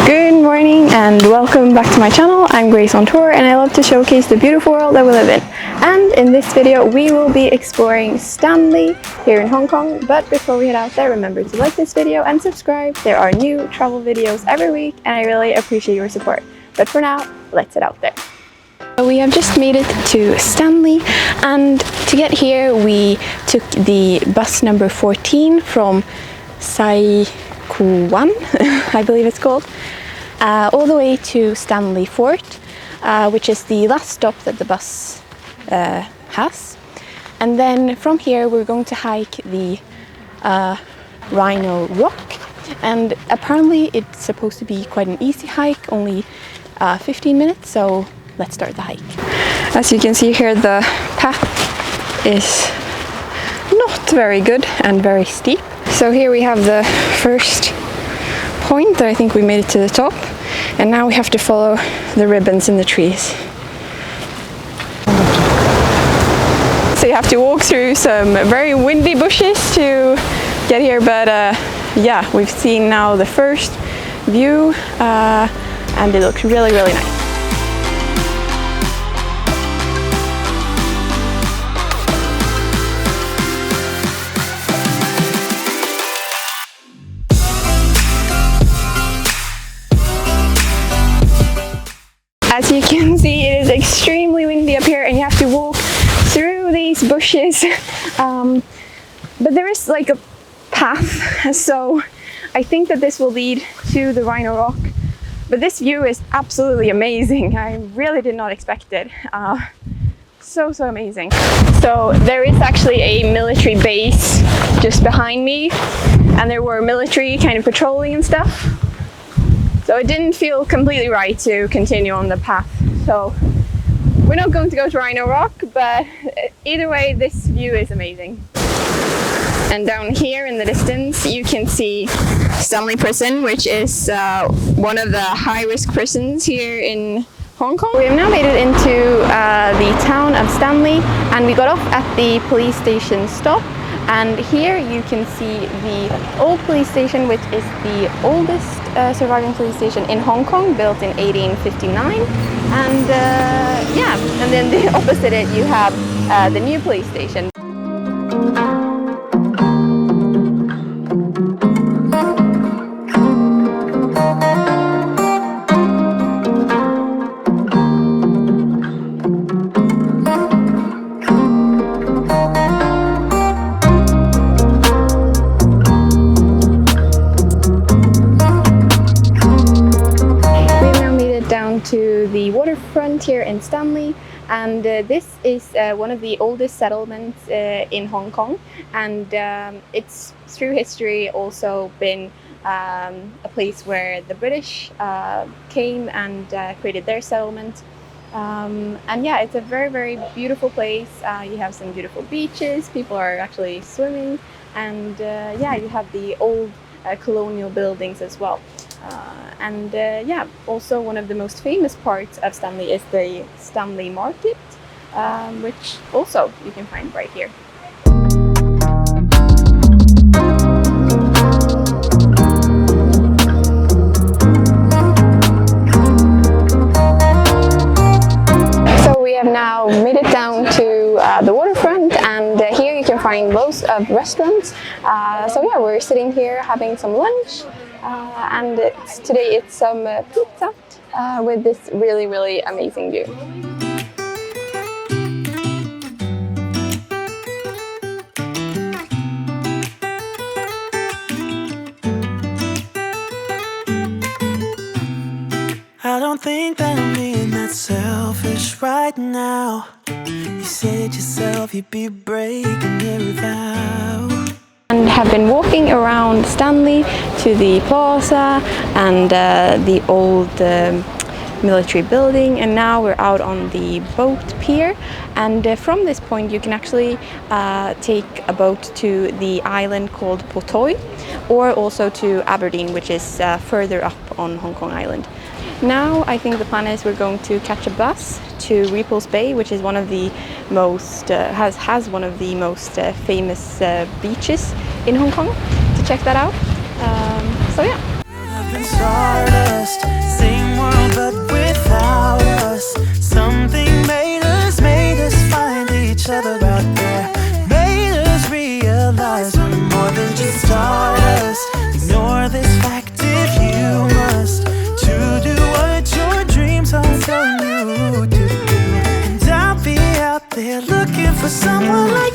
Good morning and welcome back to my channel. I'm Grace on tour and I love to showcase the beautiful world that we live in. And in this video we will be exploring Stanley here in Hong Kong. But before we head out there, remember to like this video and subscribe. There are new travel videos every week and I really appreciate your support. But for now, let's head out there. So we have just made it to Stanley, and to get here we took the bus number 14 from Taiwan, I believe it's called, all the way to Stanley Fort, which is the last stop that the bus has. And then from here we're going to hike the Rhino Rock, and apparently it's supposed to be quite an easy hike, only 15 minutes, so let's start the hike. As you can see here, the path is not very good and very steep. So here we have the first point. I think we made it to the top, and now we have to follow the ribbons in the trees. So you have to walk through some very windy bushes to get here, but yeah, we've seen now the first view and it looks really nice. As you can see, it is extremely windy up here and you have to walk through these bushes. But there is like a path, so I think that this will lead to the Rhino Rock. But this view is absolutely amazing. I really did not expect it. So amazing. So there is actually a military base just behind me, and there were military kind of patrolling and stuff. So it didn't feel completely right to continue on the path. So we're not going to go to Rhino Rock, but either way, this view is amazing. And down here in the distance, you can see Stanley Prison, which is one of the high-risk prisons here in Hong Kong. We have now made it into the town of Stanley, and we got off at the police station stop. And here you can see the old police station, which is the oldest surviving police station in Hong Kong, built in 1859. And yeah, and then the opposite it, you have the new police station. To the waterfront here in Stanley, and this is one of the oldest settlements in Hong Kong, and it's through history also been a place where the British came and created their settlement. And yeah, it's a very beautiful place. You have some beautiful beaches, people are actually swimming, and yeah, you have the old colonial buildings as well. And yeah, also one of the most famous parts of Stanley is the Stanley Market, which also you can find right here. So we have now made it down to the waterfront, and here you can find loads of restaurants. So yeah, we're sitting here having some lunch. And today it's some pizza with this really amazing view. I don't think that I'm being that selfish right now. You said yourself you'd be breaking every vow. And have been walking around Stanley to the plaza and the old military building, and now we're out on the boat pier, and from this point you can actually take a boat to the island called Po Toi, or also to Aberdeen, which is further up on Hong Kong Island. Now I think the plan is we're going to catch a bus to Repulse Bay, which is one of the most has one of the most famous beaches in Hong Kong, to check that out. So yeah. I've been stardust, stardust. Ignore this fact if you must, to do what your dreams are telling you to do. And I'll be out there looking for someone like